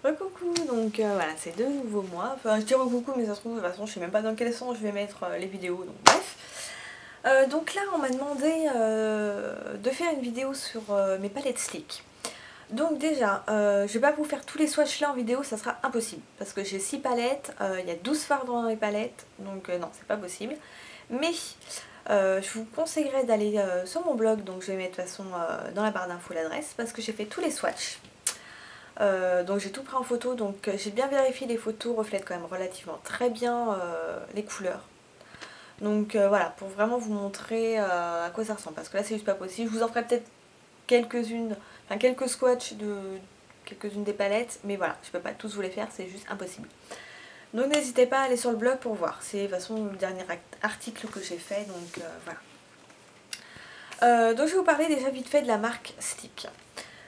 Recoucou, donc voilà, c'est de nouveau moi. Enfin, je dis recoucou, mais ça se trouve, de toute façon, je sais même pas dans quel sens je vais mettre les vidéos, donc bref. Donc là, on m'a demandé de faire une vidéo sur mes palettes Sleek. Donc déjà, je vais pas vous faire tous les swatchs là en vidéo, ça sera impossible. Parce que j'ai 6 palettes, il y a 12 fards dans les palettes, donc non, c'est pas possible. Mais je vous conseillerais d'aller sur mon blog, donc je vais mettre de toute façon dans la barre d'infos l'adresse, parce que j'ai fait tous les swatchs. Donc j'ai tout pris en photo, donc j'ai bien vérifié, les photos reflètent quand même relativement très bien les couleurs. Donc voilà, pour vraiment vous montrer à quoi ça ressemble, parce que là c'est juste pas possible. Je vous en ferai peut-être quelques-unes, enfin quelques swatchs de quelques-unes des palettes, mais voilà, je peux pas tous vous les faire, c'est juste impossible. Donc n'hésitez pas à aller sur le blog pour voir, c'est de toute façon le dernier article que j'ai fait, donc voilà. Donc je vais vous parler déjà vite fait de la marque Sleek.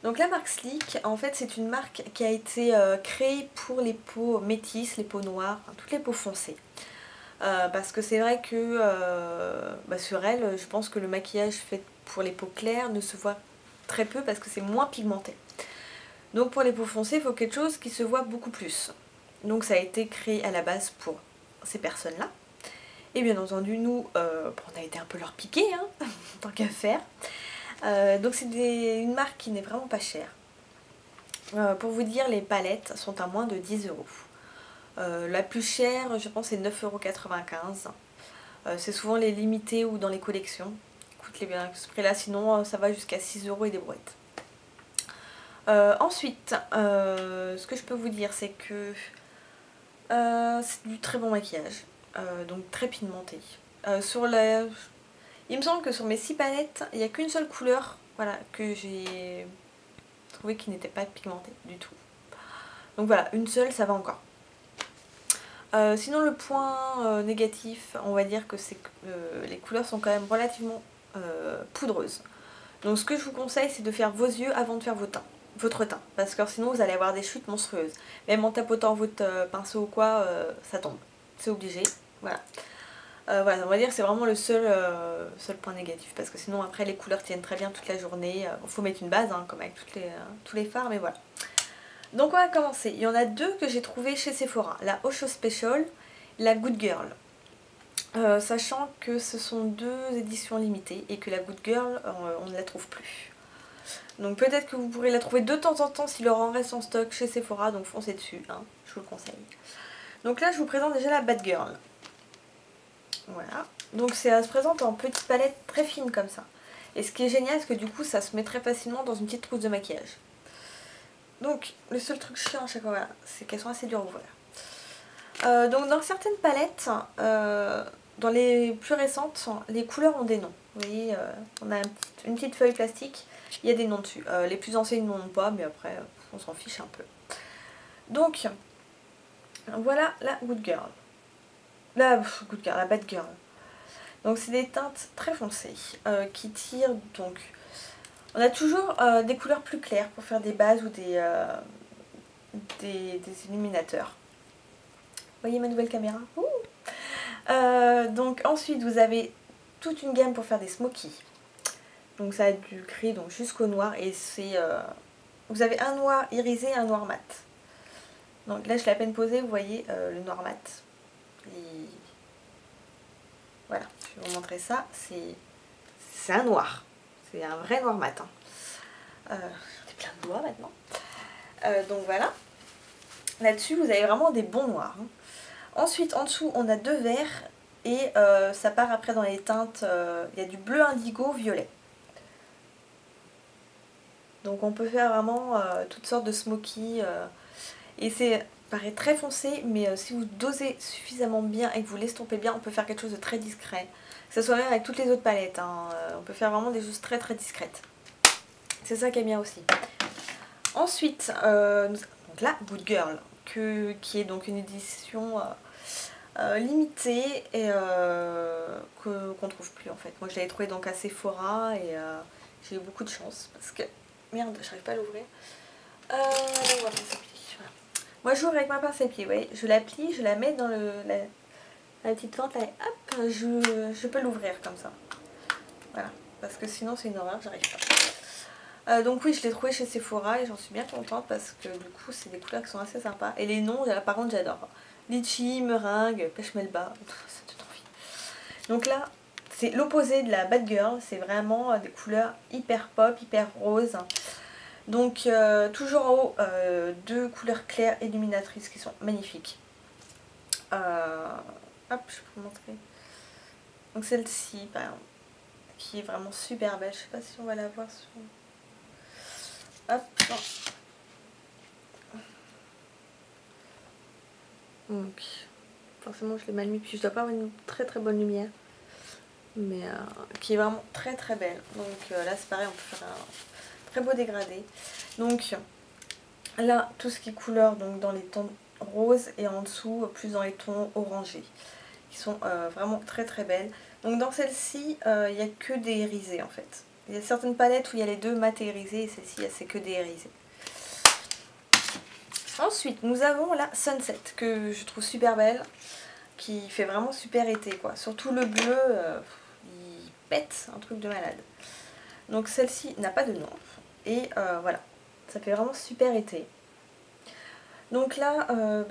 Donc la marque Sleek, en fait c'est une marque qui a été créée pour les peaux métisses, les peaux noires, enfin, toutes les peaux foncées. Parce que c'est vrai que sur elle, je pense que le maquillage fait pour les peaux claires ne se voit très peu parce que c'est moins pigmenté. Donc pour les peaux foncées, il faut quelque chose qui se voit beaucoup plus. Donc ça a été créé à la base pour ces personnes-là. Et bien entendu, nous, on a été un peu leur piquer, hein, tant qu'à faire. Donc c'est une marque qui n'est vraiment pas chère. Pour vous dire, les palettes sont à moins de 10 euros. La plus chère, je pense, c'est 9,95 €. C'est souvent les limités ou dans les collections. Coûte bien ce prix-là, sinon ça va jusqu'à 6 € et des brouettes. Ensuite, ce que je peux vous dire, c'est que c'est du très bon maquillage, donc très pigmenté. Il me semble que sur mes 6 palettes, il n'y a qu'une seule couleur, voilà, que j'ai trouvé qui n'était pas pigmentée du tout. Donc voilà, une seule, ça va encore. Sinon le point négatif, on va dire que c'est que les couleurs sont quand même relativement poudreuses. Donc ce que je vous conseille, c'est de faire vos yeux avant de faire votre teint. Parce que sinon vous allez avoir des chutes monstrueuses. Même en tapotant votre pinceau ou quoi, ça tombe. C'est obligé. Voilà. Voilà, on va dire que c'est vraiment le seul point négatif. Parce que sinon après les couleurs tiennent très bien toute la journée. Il faut mettre une base, hein, comme avec tous les fards, mais voilà. Donc on va commencer. Il y en a deux que j'ai trouvé chez Sephora. La Osho Special, la Good Girl. Sachant que ce sont deux éditions limitées et que la Good Girl, on ne la trouve plus. Donc peut-être que vous pourrez la trouver de temps en temps s'il leur en reste en stock chez Sephora, donc foncez dessus, hein, je vous le conseille. Donc là je vous présente déjà la Bad Girl. Voilà. Donc ça se présente en petite palette très fine comme ça. Et ce qui est génial, c'est que du coup ça se met très facilement dans une petite trousse de maquillage. Donc le seul truc chiant à chaque fois, voilà, c'est qu'elles sont assez dures à ouvrir. Donc dans certaines palettes, dans les plus récentes, les couleurs ont des noms. Vous voyez, on a une petite feuille plastique, il y a des noms dessus. Les plus anciennes n'en ont pas, mais après on s'en fiche un peu. Donc voilà la Good Girl. La Bad Girl. Donc c'est des teintes très foncées qui tirent donc. On a toujours des couleurs plus claires pour faire des bases ou des illuminateurs. Vous voyez ma nouvelle caméra? Donc ensuite vous avez toute une gamme pour faire des smokies. Donc ça a du gris donc jusqu'au noir et c'est vous avez un noir irisé et un noir mat. Donc là je l'ai à peine posé, vous voyez le noir mat. Et voilà, je vais vous montrer ça. C'est un noir, c'est un vrai noir mat. Hein. J'ai plein de doigts maintenant. Donc voilà. Là-dessus vous avez vraiment des bons noirs. Hein. Ensuite en dessous on a deux verts et ça part après dans les teintes, il y a du bleu indigo, violet. Donc on peut faire vraiment toutes sortes de smokies et c'est paraît très foncé, mais si vous dosez suffisamment bien et que vous l'estompez bien, on peut faire quelque chose de très discret. Que ce soit même avec toutes les autres palettes, hein, on peut faire vraiment des choses très très discrètes. C'est ça qui est bien aussi. Ensuite, donc là, Good Girl, qui est donc une édition limitée et qu'on trouve plus en fait. Moi je l'avais trouvé donc à Sephora et j'ai eu beaucoup de chance parce que merde, j'arrive pas à l'ouvrir. Voilà. Moi j'ouvre avec ma pince à pied, vous voyez, je la plie, je la mets dans la petite fente là et hop, je peux l'ouvrir comme ça. Voilà, parce que sinon c'est une horreur, j'arrive pas. Donc oui, je l'ai trouvé chez Sephora et j'en suis bien contente parce que du coup c'est des couleurs qui sont assez sympas. Et les noms, là, par contre j'adore. Litchi, meringue, pêche melba, ça te donne envie. Donc là, c'est l'opposé de la Bad Girl, c'est vraiment des couleurs hyper pop, hyper rose. Donc toujours en haut, deux couleurs claires illuminatrices qui sont magnifiques. Hop, je peux vous montrer. Donc celle-ci, par exemple, qui est vraiment super belle. Je sais pas si on va la voir sur... Hop, non. Donc, forcément je l'ai mal mis, puis je dois pas avoir une très très bonne lumière. Mais qui est vraiment très très belle. Donc là c'est pareil, on peut faire un très beau dégradé. Donc là, tout ce qui est couleur, donc dans les tons roses et en dessous, plus dans les tons orangés. Qui sont vraiment très très belles. Donc dans celle-ci, il n'y a que des irisés en fait. Il y a certaines palettes où il y a les deux mat et irisés et celle-ci, c'est que des irisés. Ensuite, nous avons la Sunset que je trouve super belle, qui fait vraiment super été quoi. Surtout le bleu, il pète un truc de malade. Donc celle-ci n'a pas de nom et voilà, ça fait vraiment super été. Donc là,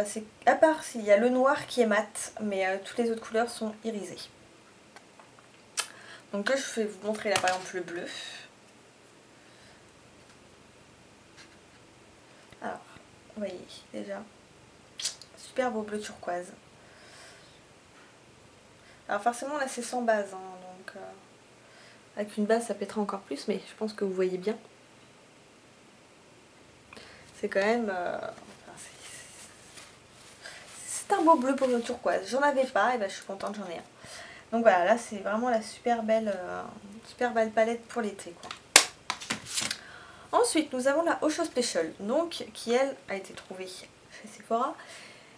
c'est à part s'il y a le noir qui est mat, mais toutes les autres couleurs sont irisées. Donc là, je vais vous montrer là par exemple le bleu. Alors, vous voyez déjà, super beau bleu turquoise. Alors forcément là c'est sans base, hein, donc avec une base ça pètera encore plus, mais je pense que vous voyez bien. C'est quand même... c'est un beau bleu pour le turquoise. J'en avais pas, et ben je suis contente, j'en ai un. Donc voilà, là c'est vraiment la super belle palette pour l'été quoi. Ensuite nous avons la Osho Special, donc qui elle a été trouvée chez Sephora.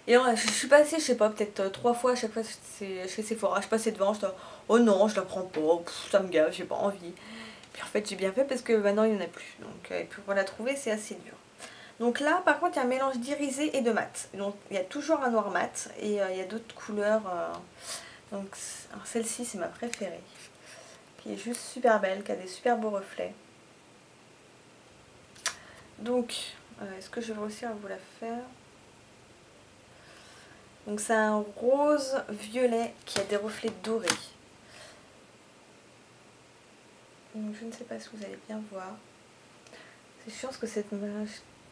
Et je suis passée, je sais pas, peut-être 3 fois à chaque fois chez Sephora. Je passais devant, je dis oh non, je la prends pas, ça me gave, j'ai pas envie. Puis en fait j'ai bien fait parce que maintenant il n'y en a plus. Donc pour la trouver c'est assez dur. Donc là par contre il y a un mélange d'irisé et de mat. Donc il y a toujours un noir mat et il y a d'autres couleurs. Donc celle-ci c'est ma préférée. Qui est juste super belle, qui a des super beaux reflets. Donc est-ce que je vais réussir à vous la faire? Donc c'est un rose violet qui a des reflets dorés. Donc je ne sais pas si vous allez bien voir. C'est chiant parce que cette...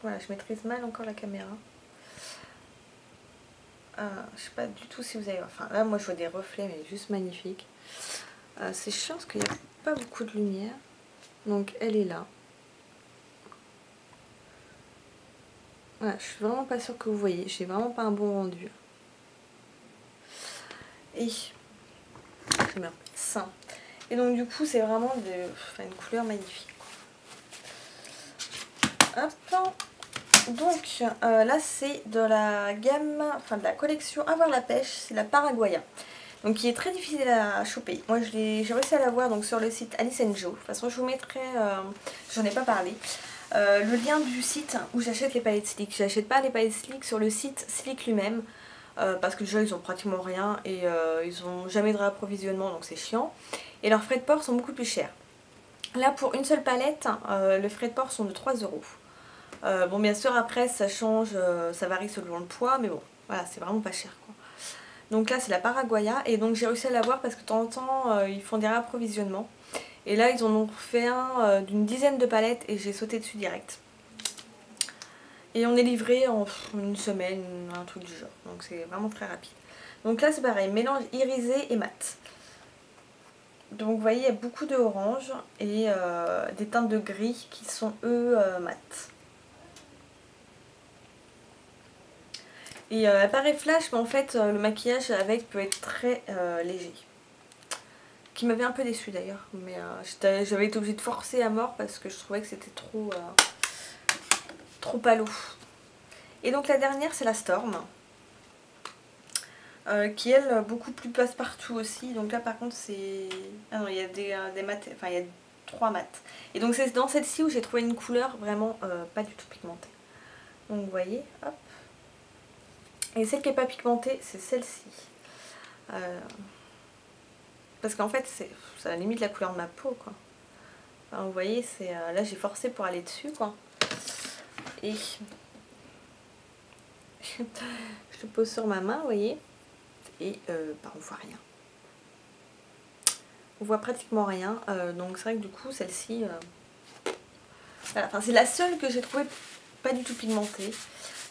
Voilà, je maîtrise mal encore la caméra. Je sais pas du tout si vous allez voir. Enfin là moi je vois des reflets mais juste magnifiques. C'est chiant parce qu'il n'y a pas beaucoup de lumière. Donc elle est là. Voilà, je suis vraiment pas sûre que vous voyez. J'ai vraiment pas un bon rendu. Et je mets ça. Et donc du coup c'est vraiment une couleur magnifique. Hop. Donc là c'est de la gamme, enfin de la collection Avoir la pêche, c'est la Paraguaya. Donc qui est très difficile à choper. Moi j'ai réussi à l'avoir donc sur le site Alice & Jo. De toute façon je vous mettrai, j'en ai pas parlé, le lien du site où j'achète les palettes Sleek. J'achète pas les palettes Sleek sur le site Sleek lui-même. Parce que déjà ils ont pratiquement rien et ils ont jamais de réapprovisionnement donc c'est chiant. Et leurs frais de port sont beaucoup plus chers. Là pour une seule palette, les frais de port sont de 3 €. Bon bien sûr après ça change, ça varie selon le poids mais bon voilà c'est vraiment pas cher quoi. Donc là c'est la Paraguaya et donc j'ai réussi à l'avoir parce que de temps en temps ils font des réapprovisionnements. Et là ils en ont fait un d'une dizaine de palettes et j'ai sauté dessus direct. Et on est livré en une semaine, un truc du genre. Donc c'est vraiment très rapide. Donc là c'est pareil, mélange irisé et mat. Donc vous voyez il y a beaucoup de orange et des teintes de gris qui sont eux mat. Et elle paraît flash mais en fait le maquillage avec peut être très léger. Qui m'avait un peu déçue d'ailleurs. Mais j'avais été obligée de forcer à mort parce que je trouvais que c'était trop pâle. Et donc la dernière c'est la Storm. Qui elle beaucoup plus passe-partout aussi. Donc là par contre c'est... Ah non il y a des mats, enfin il y a 3 mats. Et donc c'est dans celle-ci où j'ai trouvé une couleur vraiment pas du tout pigmentée. Donc vous voyez, hop. Et celle qui n'est pas pigmentée c'est celle-ci. Parce qu'en fait ça limite la couleur de ma peau quoi. Enfin, vous voyez, c'est là j'ai forcé pour aller dessus quoi. Et je le pose sur ma main, vous voyez. Et bah, on voit rien. On voit pratiquement rien. Donc c'est vrai que du coup celle-ci... voilà. Enfin, c'est la seule que j'ai trouvée pas du tout pigmentée.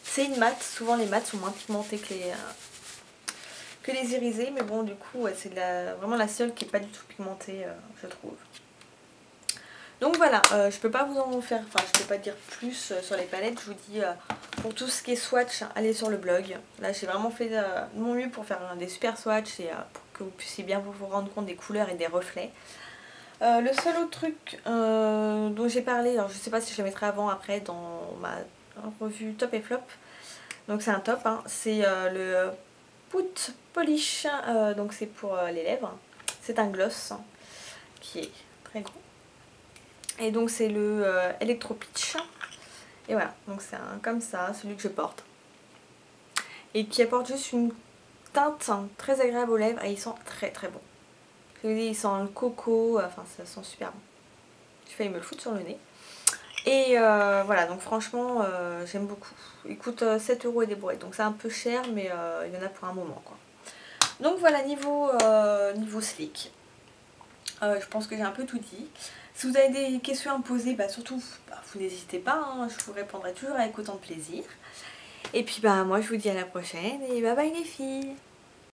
C'est une mat. Souvent les mats sont moins pigmentées que les irisés. Mais bon du coup ouais, c'est vraiment la seule qui est pas du tout pigmentée je trouve. Donc voilà, je peux pas vous en faire, enfin je peux pas dire plus sur les palettes, je vous dis pour tout ce qui est swatch, allez sur le blog. Là j'ai vraiment fait de mon mieux pour faire des super swatchs et pour que vous puissiez bien vous rendre compte des couleurs et des reflets. Le seul autre truc dont j'ai parlé, alors je sais pas si je le mettrai avant ou après dans ma revue top et flop, donc c'est un top, hein, c'est le Put Polish, donc c'est pour les lèvres, c'est un gloss qui est très gros. Et donc c'est le Electro Peach. Et voilà, donc c'est un comme ça, celui que je porte. Et qui apporte juste une teinte très agréable aux lèvres et il sent très très bon. Je vous dis, il sent le coco, enfin ça sent super bon. J'ai failli me le foutre sur le nez. Et voilà, donc franchement j'aime beaucoup. Il coûte 7 € et des brouettes, donc c'est un peu cher mais il y en a pour un moment quoi. Donc voilà, niveau slick. Je pense que j'ai un peu tout dit. Si vous avez des questions à me poser, bah surtout vous n'hésitez pas, hein, je vous répondrai toujours avec autant de plaisir. Et puis bah moi je vous dis à la prochaine et bye bye les filles.